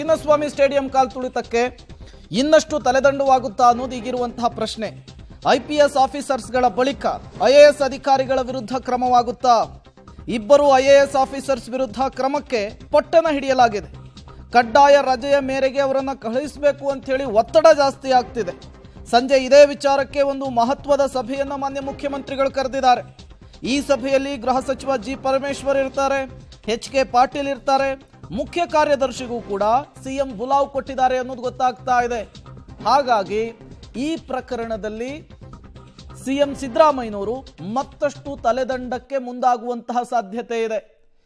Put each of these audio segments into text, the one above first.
Chinnaswamy stadium ಕಾಲ್ತುಳಿತಕ್ಕೆ ಇನ್ನಷ್ಟು ತಲೆದಂಡವಾಗುತ್ತಾ ಅನ್ನೋದು ಈಗಿರುವಂತಹ ಪ್ರಶ್ನೆ. ಐಪಿಎಸ್ ಆಫೀಸರ್ಸ್ಗಳ ಬಳಿಕ ಐಎಎಸ್ ಅಧಿಕಾರಿಗಳ ವಿರುದ್ಧ ಕ್ರಮವಾಗುತ್ತಾ? ಇಬ್ಬರು ಐಎಎಸ್ ಆಫೀಸರ್ಸ್ ವಿರುದ್ಧ ಕ್ರಮಕ್ಕೆ ಪಟ್ಟಣ ಹಿಡಿಯಲಾಗಿದೆ. ಕಡ್ಡಾಯ ರಜೆಯ ಮೇರೆಗೆ ಅವರನ್ನು ಕಳುಹಿಸಬೇಕು ಅಂತ ಹೇಳಿ ಒತ್ತಡ ಜಾಸ್ತಿ ಆಗ್ತಿದೆ. ಸಂಜೆ ಇದೇ ವಿಚಾರಕ್ಕೆ ಒಂದು ಮಹತ್ವದ ಸಭೆಯನ್ನು ಮಾನ್ಯ ಮುಖ್ಯಮಂತ್ರಿಗಳು ಕರೆದಿದ್ದಾರೆ. ಈ ಸಭೆಯಲ್ಲಿ ಗೃಹ ಸಚಿವ ಜಿ ಪರಮೇಶ್ವರ್ ಇರ್ತಾರೆ, ಎಚ್.ಕೆ. ಪಾಟೀಲ್ ಇರ್ತಾರೆ, ಮುಖ್ಯ ಕಾರ್ಯದರ್ಶಿಗೂ ಕೂಡ ಸಿಎಂ ಬುಲಾವ್ ಕೊಟ್ಟಿದ್ದಾರೆ ಅನ್ನೋದು ಗೊತ್ತಾಗ್ತಾ ಇದೆ. ಹಾಗಾಗಿ ಈ ಪ್ರಕರಣದಲ್ಲಿ ಸಿಎಂ ಸಿದ್ದರಾಮಯ್ಯನವರು ಮತ್ತಷ್ಟು ತಲೆದಂಡಕ್ಕೆ ಮುಂದಾಗುವಂತಹ ಸಾಧ್ಯತೆ ಇದೆ.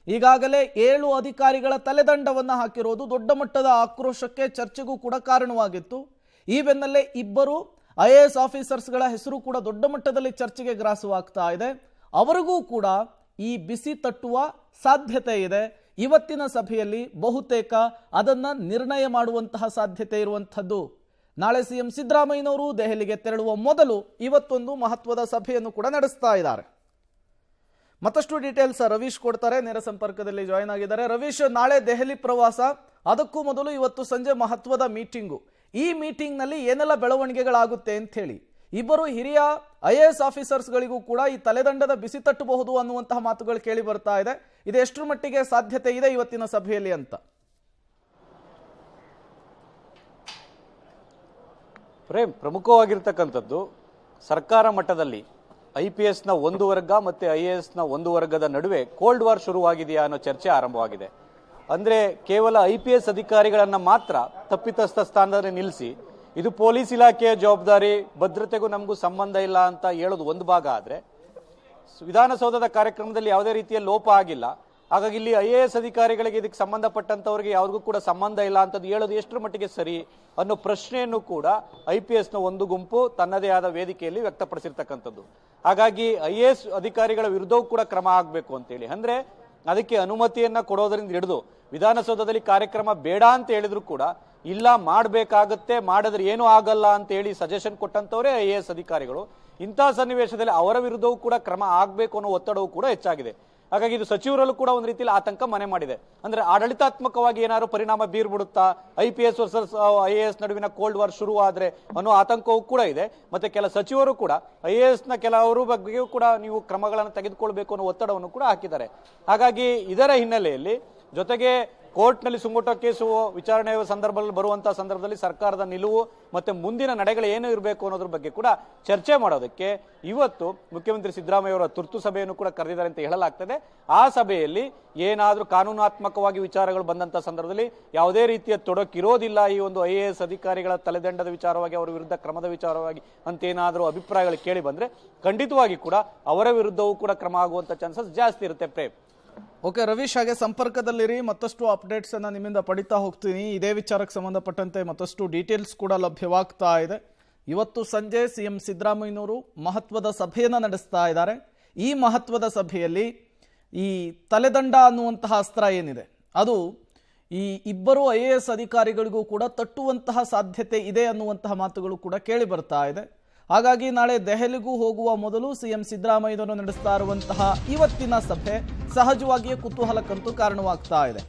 ಈಗಾಗಲೇ 7 ಅಧಿಕಾರಿಗಳ ತಲೆದಂಡವನ್ನು ಹಾಕಿರೋದು ದೊಡ್ಡ ಮಟ್ಟದ ಆಕ್ರೋಶಕ್ಕೆ, ಚರ್ಚೆಗೂ ಕೂಡ ಕಾರಣವಾಗಿತ್ತು. ಈ ಬೆನ್ನಲ್ಲೇ ಇಬ್ಬರು ಐಎಎಸ್ ಆಫೀಸರ್ಸ್ಗಳ ಹೆಸರು ಕೂಡ ದೊಡ್ಡ ಮಟ್ಟದಲ್ಲಿ ಚರ್ಚೆಗೆ ಗ್ರಾಸವಾಗ್ತಾ ಇದೆ. ಅವರಿಗೂ ಕೂಡ ಈ ಬಿಸಿ ತಟ್ಟುವ ಸಾಧ್ಯತೆ ಇದೆ. ಇವತ್ತಿನ ಸಭೆಯಲ್ಲಿ ಬಹುತೇಕ ಅದನ್ನು ನಿರ್ಣಯ ಮಾಡುವಂತಹ ಸಾಧ್ಯತೆ ಇರುವಂಥದ್ದು. ನಾಳೆ ಸಿಎಂ ಸಿದ್ದರಾಮಯ್ಯನವರು ದೆಹಲಿಗೆ ತೆರಳುವ ಮೊದಲು ಇವತ್ತೊಂದು ಮಹತ್ವದ ಸಭೆಯನ್ನು ಕೂಡ ನಡೆಸ್ತಾ ಇದ್ದಾರೆ. ಮತ್ತಷ್ಟು ಡೀಟೇಲ್ಸ್ ರವೀಶ್ ಕೊಡ್ತಾರೆ, ನೇರ ಸಂಪರ್ಕದಲ್ಲಿ ಜಾಯಿನ್ ಆಗಿದ್ದಾರೆ. ರವೀಶ್, ನಾಳೆ ದೆಹಲಿ ಪ್ರವಾಸ, ಅದಕ್ಕೂ ಮೊದಲು ಇವತ್ತು ಸಂಜೆ ಮಹತ್ವದ ಮೀಟಿಂಗು. ಈ ಮೀಟಿಂಗ್ನಲ್ಲಿ ಏನೆಲ್ಲ ಬೆಳವಣಿಗೆಗಳಾಗುತ್ತೆ ಅಂತ ಹೇಳಿ, ಇಬ್ಬರು ಹಿರಿಯ ಐಎಎಸ್ ಆಫೀಸರ್ಸ್ಗಳಿಗೂ ಕೂಡ ಈ ತಲೆದಂಡದ ಬಿಸಿ ತಟ್ಟಬಹುದು ಅನ್ನುವಂತಹ ಮಾತುಗಳು ಕೇಳಿ ಬರ್ತಾ ಇದೆ. ಇದು ಎಷ್ಟರ ಮಟ್ಟಿಗೆ ಸಾಧ್ಯತೆ ಇದೆ ಇವತ್ತಿನ ಸಭೆಯಲ್ಲಿ ಅಂತ? ಪ್ರೇಮ್, ಪ್ರಮುಖವಾಗಿರ್ತಕ್ಕಂಥದ್ದು ಸರ್ಕಾರ ಮಟ್ಟದಲ್ಲಿ IPS ನ ಒಂದು ವರ್ಗ ಮತ್ತೆ IAS ನ ಒಂದು ವರ್ಗದ ನಡುವೆ ಕೋಲ್ಡ್ ವಾರ್ ಶುರುವಾಗಿದೆಯಾ ಅನ್ನೋ ಚರ್ಚೆ ಆರಂಭವಾಗಿದೆ. ಅಂದ್ರೆ ಕೇವಲ IPS ಅಧಿಕಾರಿಗಳನ್ನ ಮಾತ್ರ ತಪ್ಪಿತಸ್ಥ ಸ್ಥಾನದಲ್ಲಿ ನಿಲ್ಲಿಸಿ ಇದು ಪೊಲೀಸ್ ಇಲಾಖೆಯ ಜವಾಬ್ದಾರಿ, ಭದ್ರತೆಗೂ ನಮಗೂ ಸಂಬಂಧ ಇಲ್ಲ ಅಂತ ಹೇಳೋದು ಒಂದು ಭಾಗ ಆದ್ರೆ, ವಿಧಾನಸೌಧದ ಕಾರ್ಯಕ್ರಮದಲ್ಲಿ ಯಾವುದೇ ರೀತಿಯ ಲೋಪ ಆಗಿಲ್ಲ. ಹಾಗಾಗಿ ಇಲ್ಲಿ IAS ಅಧಿಕಾರಿಗಳಿಗೆ ಇದಕ್ಕೆ ಸಂಬಂಧಪಟ್ಟಂತವರಿಗೆ ಯಾರಿಗೂ ಕೂಡ ಸಂಬಂಧ ಇಲ್ಲ ಅಂತದ್ದು ಹೇಳೋದು ಎಷ್ಟರ ಮಟ್ಟಿಗೆ ಸರಿ ಅನ್ನೋ ಪ್ರಶ್ನೆಯನ್ನು ಕೂಡ IPS ನ ಒಂದು ಗುಂಪು ತನ್ನದೇ ಆದ ವೇದಿಕೆಯಲ್ಲಿ ವ್ಯಕ್ತಪಡಿಸಿರ್ತಕ್ಕಂಥದ್ದು. ಹಾಗಾಗಿ IAS ಅಧಿಕಾರಿಗಳ ವಿರುದ್ಧವೂ ಕೂಡ ಕ್ರಮ ಆಗಬೇಕು ಅಂತೇಳಿ, ಅಂದ್ರೆ ಅದಕ್ಕೆ ಅನುಮತಿಯನ್ನ ಕೊಡೋದರಿಂದ ಹಿಡಿದು ವಿಧಾನಸೌಧದಲ್ಲಿ ಕಾರ್ಯಕ್ರಮ ಬೇಡ ಅಂತ ಹೇಳಿದ್ರು ಕೂಡ ಇಲ್ಲ ಮಾಡಬೇಕಾಗತ್ತೆ, ಮಾಡಿದ್ರೆ ಏನೂ ಆಗಲ್ಲ ಅಂತ ಹೇಳಿ ಸಜೆಷನ್ ಕೊಟ್ಟಂತವರೇ IAS ಅಧಿಕಾರಿಗಳು. ಇಂತಹ ಸನ್ನಿವೇಶದಲ್ಲಿ ಅವರ ವಿರುದ್ಧವೂ ಕೂಡ ಕ್ರಮ ಆಗಬೇಕು ಅನ್ನೋ ಒತ್ತಡವೂ ಕೂಡ ಹೆಚ್ಚಾಗಿದೆ. ಹಾಗಾಗಿ ಇದು ಸಚಿವರಲ್ಲೂ ಕೂಡ ಒಂದು ರೀತಿಯಲ್ಲಿ ಆತಂಕ ಮನೆ ಮಾಡಿದೆ. ಅಂದ್ರೆ ಆಡಳಿತಾತ್ಮಕವಾಗಿ ಏನಾದ್ರು ಪರಿಣಾಮ ಬೀರ್ಬಿಡುತ್ತಾ, IPS ವರ್ಸಸ್ IAS ನಡುವಿನ ಕೋಲ್ಡ್ ವಾರ್ ಶುರು ಆದ್ರೆ ಅನ್ನೋ ಆತಂಕವೂ ಕೂಡ ಇದೆ. ಮತ್ತೆ ಕೆಲ ಸಚಿವರು ಕೂಡ IAS ನ ಕೆಲವರು ಬಗ್ಗೆಯೂ ಕೂಡ ನೀವು ಕ್ರಮಗಳನ್ನು ತೆಗೆದುಕೊಳ್ಬೇಕು ಅನ್ನೋ ಒತ್ತಡವನ್ನು ಕೂಡ ಹಾಕಿದ್ದಾರೆ. ಹಾಗಾಗಿ ಇದರ ಹಿನ್ನೆಲೆಯಲ್ಲಿ ಜೊತೆಗೆ ಕೋರ್ಟ್ನಲ್ಲಿ ಸುಮೋಟೋ ಕೇಸು ವಿಚಾರಣೆ ಸಂದರ್ಭದಲ್ಲಿ ಬರುವಂತಹ ಸಂದರ್ಭದಲ್ಲಿ ಸರ್ಕಾರದ ನಿಲುವು ಮತ್ತೆ ಮುಂದಿನ ನಡೆಗಳು ಏನು ಇರಬೇಕು ಅನ್ನೋದ್ರ ಬಗ್ಗೆ ಕೂಡ ಚರ್ಚೆ ಮಾಡೋದಕ್ಕೆ ಇವತ್ತು ಮುಖ್ಯಮಂತ್ರಿ ಸಿದ್ದರಾಮಯ್ಯ ಅವರ ತುರ್ತು ಸಭೆಯನ್ನು ಕೂಡ ಕರೆದಿದ್ದಾರೆ ಅಂತ ಹೇಳಲಾಗ್ತದೆ. ಆ ಸಭೆಯಲ್ಲಿ ಏನಾದ್ರೂ ಕಾನೂನಾತ್ಮಕವಾಗಿ ವಿಚಾರಗಳು ಬಂದಂತಹ ಸಂದರ್ಭದಲ್ಲಿ ಯಾವುದೇ ರೀತಿಯ ತೊಡಕಿರೋದಿಲ್ಲ ಈ ಒಂದು IAS ಅಧಿಕಾರಿಗಳ ತಲೆದಂಡದ ವಿಚಾರವಾಗಿ, ಅವರ ವಿರುದ್ಧ ಕ್ರಮದ ವಿಚಾರವಾಗಿ ಅಂತ ಏನಾದರೂ ಅಭಿಪ್ರಾಯಗಳು ಕೇಳಿ ಬಂದ್ರೆ ಖಂಡಿತವಾಗಿ ಕೂಡ ಅವರ ವಿರುದ್ಧವೂ ಕೂಡ ಕ್ರಮ ಆಗುವಂತ ಚಾನ್ಸಸ್ ಜಾಸ್ತಿ ಇರುತ್ತೆ. ಪ್ರೇಮ್, ಓಕೆ ರವೀಶ್, ಹಾಗೆ ಸಂಪರ್ಕದಲ್ಲಿರಿ, ಮತ್ತಷ್ಟು ಅಪ್ಡೇಟ್ಸ್ ಅನ್ನ ನಿಮ್ಮಿಂದ ಪಡಿತಾ ಹೋಗ್ತೀನಿ. ಇದೇ ವಿಚಾರಕ್ಕೆ ಸಂಬಂಧಪಟ್ಟಂತೆ ಮತ್ತಷ್ಟು ಡೀಟೇಲ್ಸ್ ಕೂಡ ಲಭ್ಯವಾಗ್ತಾ ಇದೆ. ಇವತ್ತು ಸಂಜೆ ಸಿಎಂ ಸಿದ್ದರಾಮಯ್ಯನವರು ಮಹತ್ವದ ಸಭೆಯನ್ನು ನಡೆಸ್ತಾ ಇದ್ದಾರೆ. ಈ ಮಹತ್ವದ ಸಭೆಯಲ್ಲಿ ಈ ತಲೆದಂಡ ಅನ್ನುವಂತಹ ಅಸ್ತ್ರ ಏನಿದೆ ಅದು ಈ ಇಬ್ಬರು IAS ಅಧಿಕಾರಿಗಳಿಗೂ ಕೂಡ ತಟ್ಟುವಂತಹ ಸಾಧ್ಯತೆ ಇದೆ ಅನ್ನುವಂತಹ ಮಾತುಗಳು ಕೂಡ ಕೇಳಿ ಬರ್ತಾ ಇದೆ. ಹಾಗಾಗಿ ನಾಳೆ ದೆಹಲಿಗೂ ಹೋಗುವ ಮೊದಲು ಸಿಎಂ ಸಿದ್ದರಾಮಯ್ಯನವರು ನಡೆಸ್ತಾ ಇರುವಂತಹ ಇವತ್ತಿನ ಸಭೆ ಸಹಜವಾಗಿಯೇ ಕುತೂಹಲಕ್ಕಂತೂ ಕಾರಣವಾಗ್ತಾ ಇದೆ.